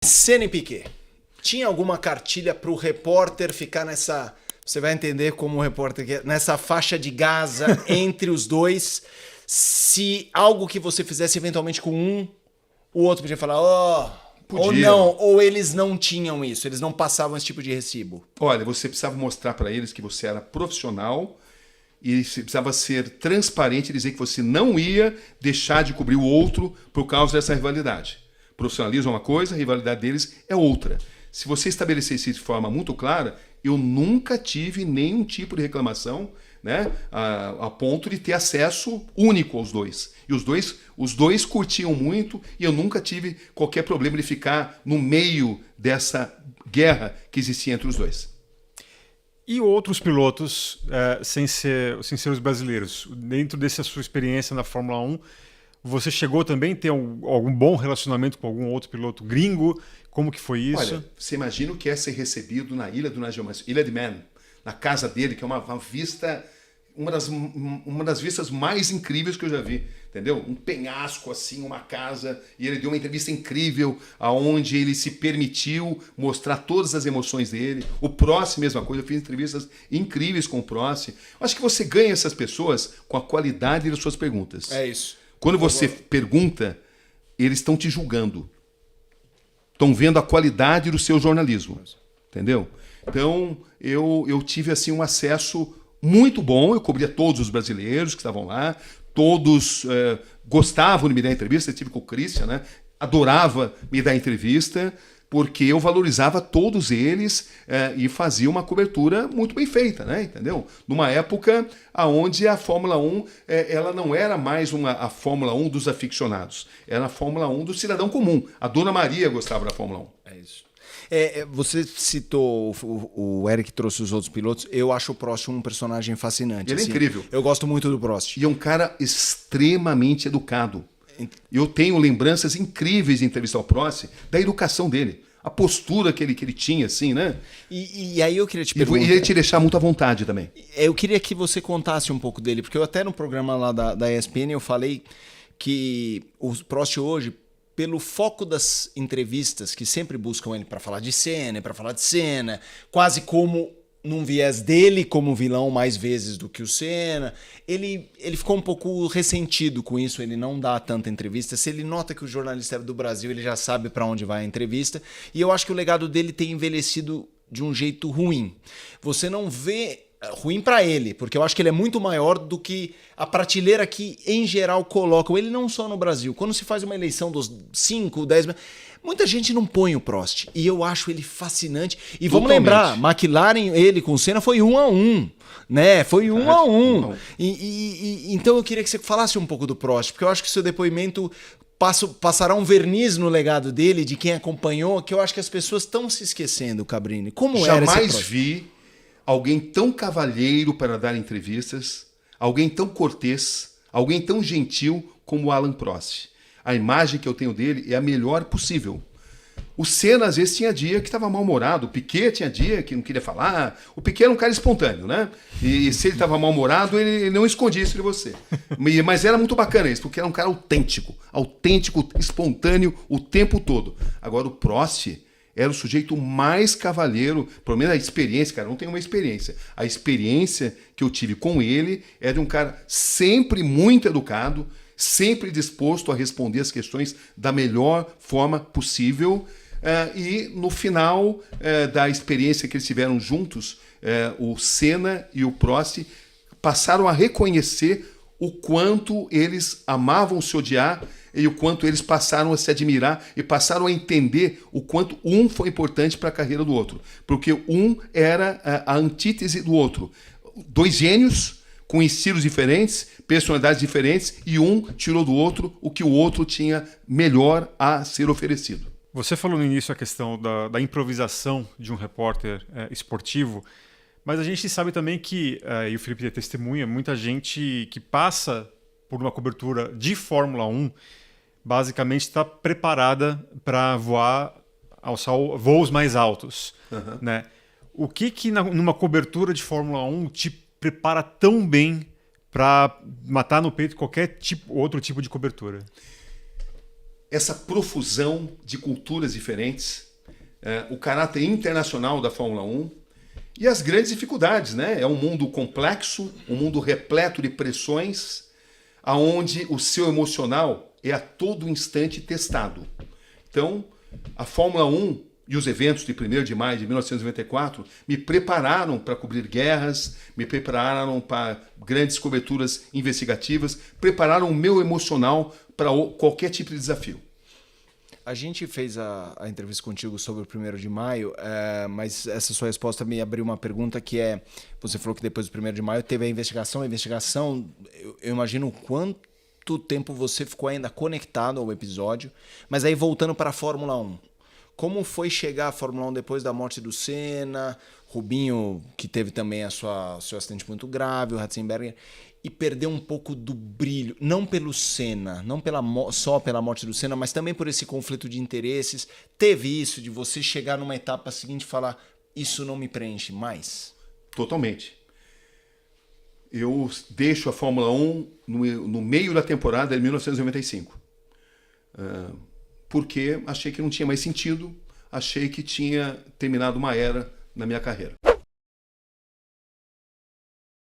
Senna e Piquet. Tinha alguma cartilha para o repórter ficar nessa... Você vai entender como o repórter quer, nessa faixa de Gaza entre os dois. Se algo que você fizesse eventualmente com um, o outro podia falar, ou não, ou eles não tinham isso, eles não passavam esse tipo de recibo. Olha, você precisava mostrar para eles que você era profissional e você precisava ser transparente e dizer que você não ia deixar de cobrir o outro por causa dessa rivalidade. Profissionalismo é uma coisa, a rivalidade deles é outra. Se você estabelecesse isso de forma muito clara, eu nunca tive nenhum tipo de reclamação, né, a ponto de ter acesso único aos dois. E os dois curtiam muito e eu nunca tive qualquer problema de ficar no meio dessa guerra que existia entre os dois. E outros pilotos, sem ser os brasileiros, dentro dessa sua experiência na Fórmula 1, você chegou também a ter algum bom relacionamento com algum outro piloto gringo? Como que foi isso? Olha, você imagina o que é ser recebido na Ilha do Nigel Mansell, Ilha de Man, na casa dele, que é uma vista, uma das vistas mais incríveis que eu já vi, entendeu? Um penhasco assim, uma casa, e ele deu uma entrevista incrível, aonde ele se permitiu mostrar todas as emoções dele. O Prost, mesma coisa, eu fiz entrevistas incríveis com o Prost. Eu acho que você ganha essas pessoas com a qualidade das suas perguntas. É isso. Quando você pergunta, eles estão te julgando. Estão vendo a qualidade do seu jornalismo, entendeu? Então, eu tive assim um acesso muito bom, eu cobria todos os brasileiros que estavam lá, todos gostavam de me dar entrevista, eu tive com o Christian, né? Adorava me dar entrevista, porque eu valorizava todos eles e fazia uma cobertura muito bem feita, né? Entendeu? Numa época onde a Fórmula 1 ela não era mais a Fórmula 1 dos aficionados, era a Fórmula 1 do cidadão comum. A Dona Maria gostava da Fórmula 1. É isso. Você citou, o Eric trouxe os outros pilotos, eu acho o Prost um personagem fascinante. Ele é incrível. Eu gosto muito do Prost. E é um cara extremamente educado. Eu tenho lembranças incríveis de entrevistar o Prost, da educação dele. A postura que ele tinha, assim, né? E aí eu queria te perguntar... E ele te deixar muito à vontade também. Eu queria que você contasse um pouco dele, porque eu até no programa lá da ESPN eu falei que o Prost hoje, pelo foco das entrevistas que sempre buscam ele para falar de Senna, para falar de Senna, quase como num viés dele como vilão mais vezes do que o Senna, ele ficou um pouco ressentido com isso, ele não dá tanta entrevista. Se ele nota que o jornalista é do Brasil, ele já sabe para onde vai a entrevista, e eu acho que o legado dele tem envelhecido de um jeito ruim. Você não vê ruim para ele, porque eu acho que ele é muito maior do que a prateleira que em geral colocam, ele não só no Brasil. Quando se faz uma eleição dos 5, 10... Muita gente não põe o Prost, e eu acho ele fascinante. E vamos lembrar, McLaren, ele com o Senna foi 1-1, né? Foi 1-1. Então eu queria que você falasse um pouco do Prost, porque eu acho que o seu depoimento passará um verniz no legado dele, de quem acompanhou, que eu acho que as pessoas estão se esquecendo, Cabrini. Como era esse Prost? Jamais vi alguém tão cavalheiro para dar entrevistas, alguém tão cortês, alguém tão gentil como o Alain Prost. A imagem que eu tenho dele é a melhor possível. O Senna, às vezes, tinha dia que estava mal-humorado. O Piquet tinha dia que não queria falar. O Piquet era um cara espontâneo, né? E se ele estava mal-humorado, ele não escondia isso de você. Mas era muito bacana isso, porque era um cara autêntico, espontâneo o tempo todo. Agora, o Prost era o sujeito mais cavalheiro, pelo menos a experiência, cara, não tem uma experiência. A experiência que eu tive com ele é de um cara sempre muito educado, sempre disposto a responder as questões da melhor forma possível. E no final da experiência que eles tiveram juntos, o Senna e o Prost passaram a reconhecer o quanto eles amavam se odiar e o quanto eles passaram a se admirar e passaram a entender o quanto um foi importante para a carreira do outro. Porque um era a antítese do outro. Dois gênios com estilos diferentes, personalidades diferentes, e um tirou do outro o que o outro tinha melhor a ser oferecido. Você falou no início a questão da improvisação de um repórter esportivo, mas a gente sabe também que, e o Felipe é testemunha, muita gente que passa por uma cobertura de Fórmula 1 basicamente está preparada para alçar voos mais altos. Uhum. Né? O que numa cobertura de Fórmula 1 te prepara tão bem, para matar no peito qualquer outro tipo de cobertura? essa profusão de culturas diferentes, o caráter internacional da Fórmula 1 e as grandes dificuldades, né? É um mundo complexo, um mundo repleto de pressões, aonde o seu emocional é a todo instante testado. Então, a Fórmula 1 e os eventos de 1º de maio de 1994 me prepararam para cobrir guerras, me prepararam para grandes coberturas investigativas, prepararam o meu emocional para qualquer tipo de desafio. A gente fez a entrevista contigo sobre o 1º de maio, mas essa sua resposta me abriu uma pergunta que é, você falou que depois do 1º de maio teve a investigação, eu imagino o quanto tempo você ficou ainda conectado ao episódio, mas aí voltando para a Fórmula 1, como foi chegar à Fórmula 1 depois da morte do Senna, Rubinho, que teve também seu acidente muito grave, o Ratzenberger, e perder um pouco do brilho, não pelo Senna, não só pela morte do Senna, mas também por esse conflito de interesses. Teve isso de você chegar numa etapa seguinte e falar, isso não me preenche mais? Totalmente. Eu deixo a Fórmula 1 no meio da temporada de 1995. Porque achei que não tinha mais sentido, achei que tinha terminado uma era na minha carreira.